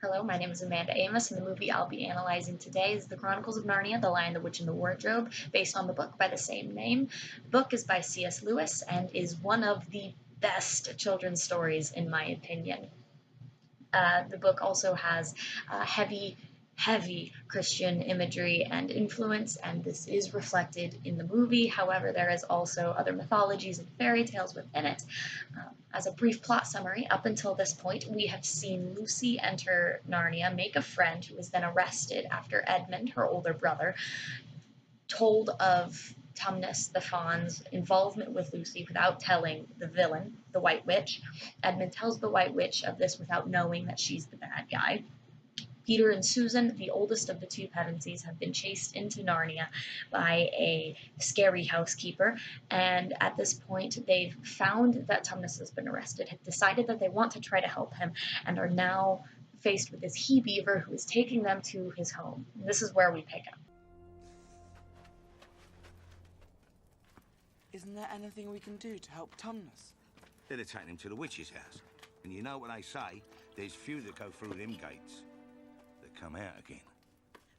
Hello, my name is Amanda Amos, and the movie I'll be analyzing today is The Chronicles of Narnia, The Lion, the Witch, and the Wardrobe, based on the book by the same name. The book is by C.S. Lewis and is one of the best children's stories, in my opinion. The book also has heavy Christian imagery and influence, and this is reflected in the movie. However, there is also other mythologies and fairy tales within it. As a brief plot summary, up until this point, we have seen Lucy enter Narnia, make a friend who is then arrested after Edmund, her older brother, told of Tumnus the Faun's involvement with Lucy without telling the villain, the White Witch. Edmund tells the White Witch of this without knowing that she's the bad guy. Peter and Susan, the oldest of the two Pevensies, have been chased into Narnia by a scary housekeeper, and at this point they've found that Tumnus has been arrested, have decided that they want to try to help him, and are now faced with this he-beaver who is taking them to his home. This is where we pick up. Isn't there anything we can do to help Tumnus? They'd have taken him to the witch's house. And you know what they say, there's few that go through them gates that come out again.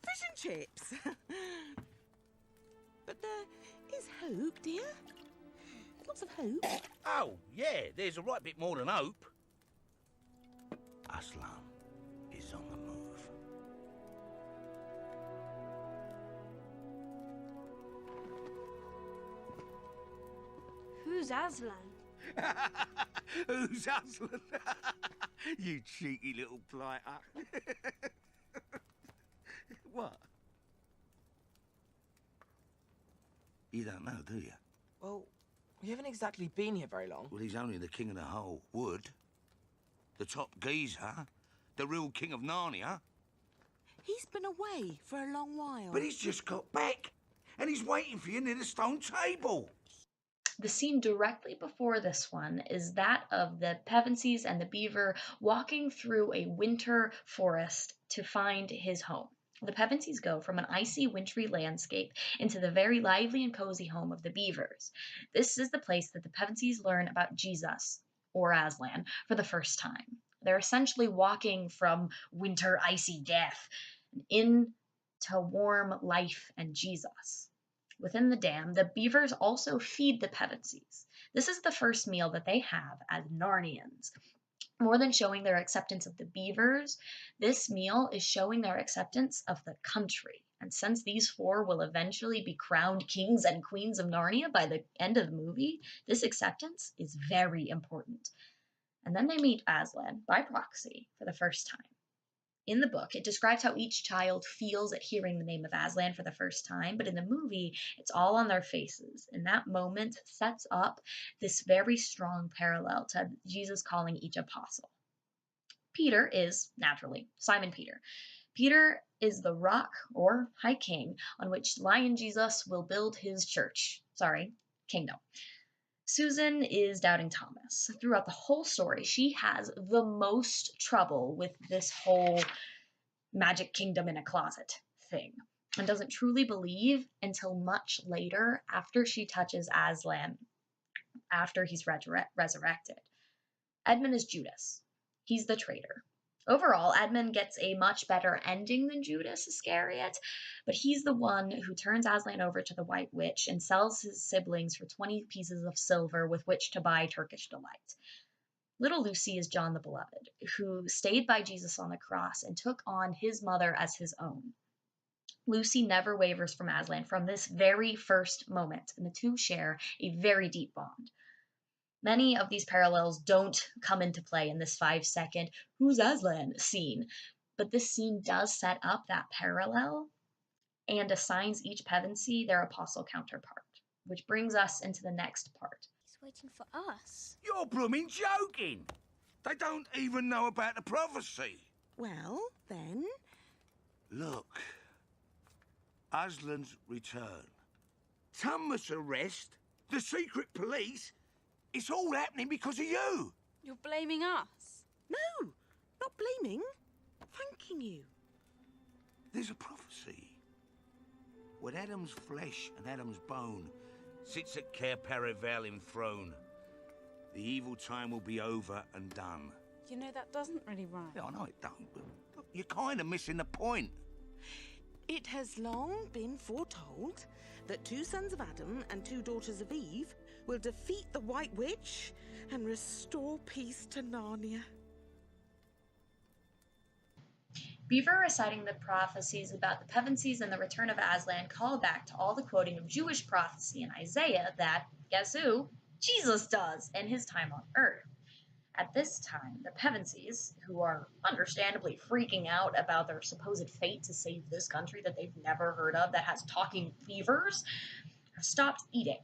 Fish and chips. But there is hope, dear. Lots of hope. Oh, yeah, there's a right bit more than hope. Aslan is on the move. Who's Aslan? Who's Aslan? You cheeky little blighter. What? You don't know, do you? Well, we haven't exactly been here very long. Well, he's only the king of the whole wood. The top geezer. The real king of Narnia. He's been away for a long while. But he's just got back. And he's waiting for you near the stone table. The scene directly before this one is that of the Pevensies and the beaver walking through a winter forest to find his home. The Pevensies go from an icy, wintry landscape into the very lively and cozy home of the beavers. This is the place that the Pevensies learn about Jesus, or Aslan, for the first time. They're essentially walking from winter, icy death into warm life and Jesus. Within the dam, the beavers also feed the Pevensies. This is the first meal that they have as Narnians. More than showing their acceptance of the beavers, this meal is showing their acceptance of the country. And since these four will eventually be crowned kings and queens of Narnia by the end of the movie, this acceptance is very important. And then they meet Aslan by proxy for the first time. In the book, it describes how each child feels at hearing the name of Aslan for the first time, but in the movie, it's all on their faces. And that moment sets up this very strong parallel to Jesus calling each apostle. Peter is, naturally, Simon Peter. Peter is the rock, or high king, on which Lion Jesus will build his kingdom. Susan is doubting Thomas. Throughout the whole story, she has the most trouble with this whole magic kingdom in a closet thing, and doesn't truly believe until much later after she touches Aslan, after he's resurrected. Edmund is Judas. He's the traitor. Overall, Edmund gets a much better ending than Judas Iscariot, but he's the one who turns Aslan over to the White Witch and sells his siblings for 20 pieces of silver with which to buy Turkish delight. Little Lucy is John the Beloved, who stayed by Jesus on the cross and took on his mother as his own. Lucy never wavers from Aslan from this very first moment, and the two share a very deep bond. Many of these parallels don't come into play in this 5-second "Who's Aslan?" scene, but this scene does set up that parallel and assigns each Pevensey their apostle counterpart, which brings us into the next part. He's waiting for us. You're blooming joking. They don't even know about the prophecy. Well, then... Look. Aslan's return. Thomas' arrest. The secret police. It's all happening because of you. You're blaming us. No, not blaming. Thanking you. There's a prophecy. When Adam's flesh and Adam's bone sits at Cair Paravel enthroned, the evil time will be over and done. You know, that doesn't really rhyme. Yeah, I know it don't, but You're kind of missing the point. It has long been foretold that 2 sons of Adam and 2 daughters of Eve will defeat the White Witch and restore peace to Narnia. Beaver reciting the prophecies about the Pevensies and the return of Aslan call back to all the quoting of Jewish prophecy in Isaiah that, guess who? Jesus does in his time on Earth. At this time, the Pevensies, who are understandably freaking out about their supposed fate to save this country that they've never heard of that has talking beavers, have stopped eating.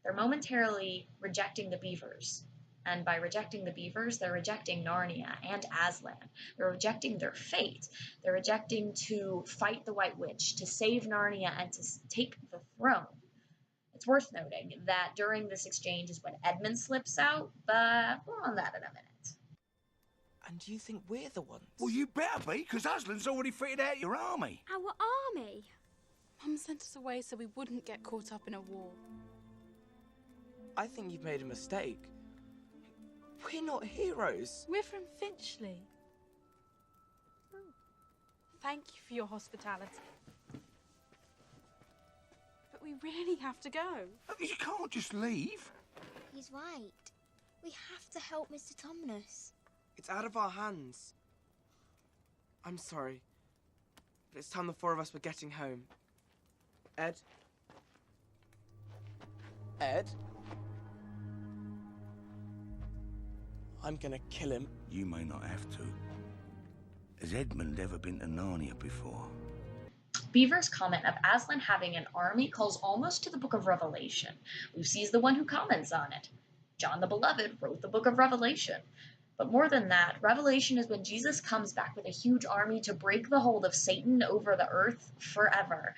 They're momentarily rejecting the beavers. And by rejecting the beavers, they're rejecting Narnia and Aslan. They're rejecting their fate. They're rejecting to fight the White Witch, to save Narnia, and to take the throne. It's worth noting that during this exchange is when Edmund slips out, but more on that in a minute. And you think we're the ones? Well, you better be, because Aslan's already fitted out your army. Our army? Mum sent us away so we wouldn't get caught up in a war. I think you've made a mistake. We're not heroes. We're from Finchley. Thank you for your hospitality. But we really have to go. You can't just leave. He's right. We have to help Mr. Tumnus. It's out of our hands. I'm sorry, but it's time the 4 of us were getting home. Ed? Ed? I'm gonna kill him. You may not have to. Has Edmund ever been to Narnia before? Beaver's comment of Aslan having an army calls almost to the Book of Revelation. Lucy's the one who comments on it. John the Beloved wrote the Book of Revelation. But more than that, Revelation is when Jesus comes back with a huge army to break the hold of Satan over the earth forever.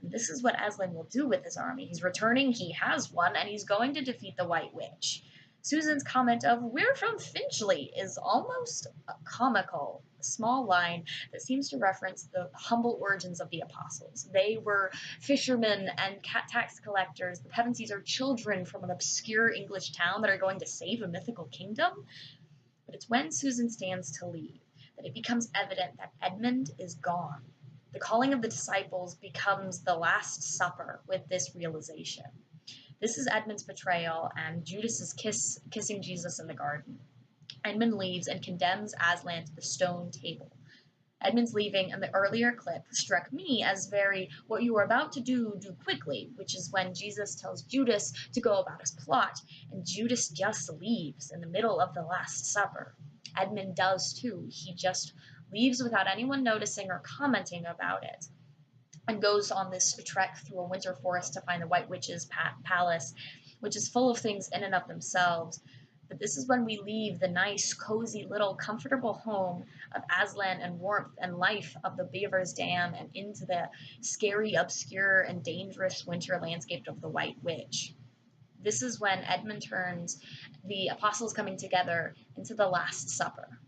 And this is what Aslan will do with his army. He's returning, he has one, and he's going to defeat the White Witch. Susan's comment of, "We're from Finchley," is almost comical, a small line that seems to reference the humble origins of the apostles. They were fishermen and tax collectors. The Pevensies are children from an obscure English town that are going to save a mythical kingdom. But it's when Susan stands to leave that it becomes evident that Edmund is gone. The calling of the disciples becomes the Last Supper with this realization. This is Edmund's betrayal and Judas's kissing Jesus in the garden. Edmund leaves and condemns Aslan to the stone table. Edmund's leaving in the earlier clip struck me as very, what you are about to do quickly, which is when Jesus tells Judas to go about his plot, and Judas just leaves in the middle of the Last Supper. Edmund does too. He just leaves without anyone noticing or commenting about it, and goes on this trek through a winter forest to find the White Witch's palace, which is full of things in and of themselves. But this is when we leave the nice, cozy, little, comfortable home of Aslan and warmth and life of the Beaver's Dam and into the scary, obscure, and dangerous winter landscape of the White Witch. This is when Edmund turns the apostles coming together into the Last Supper.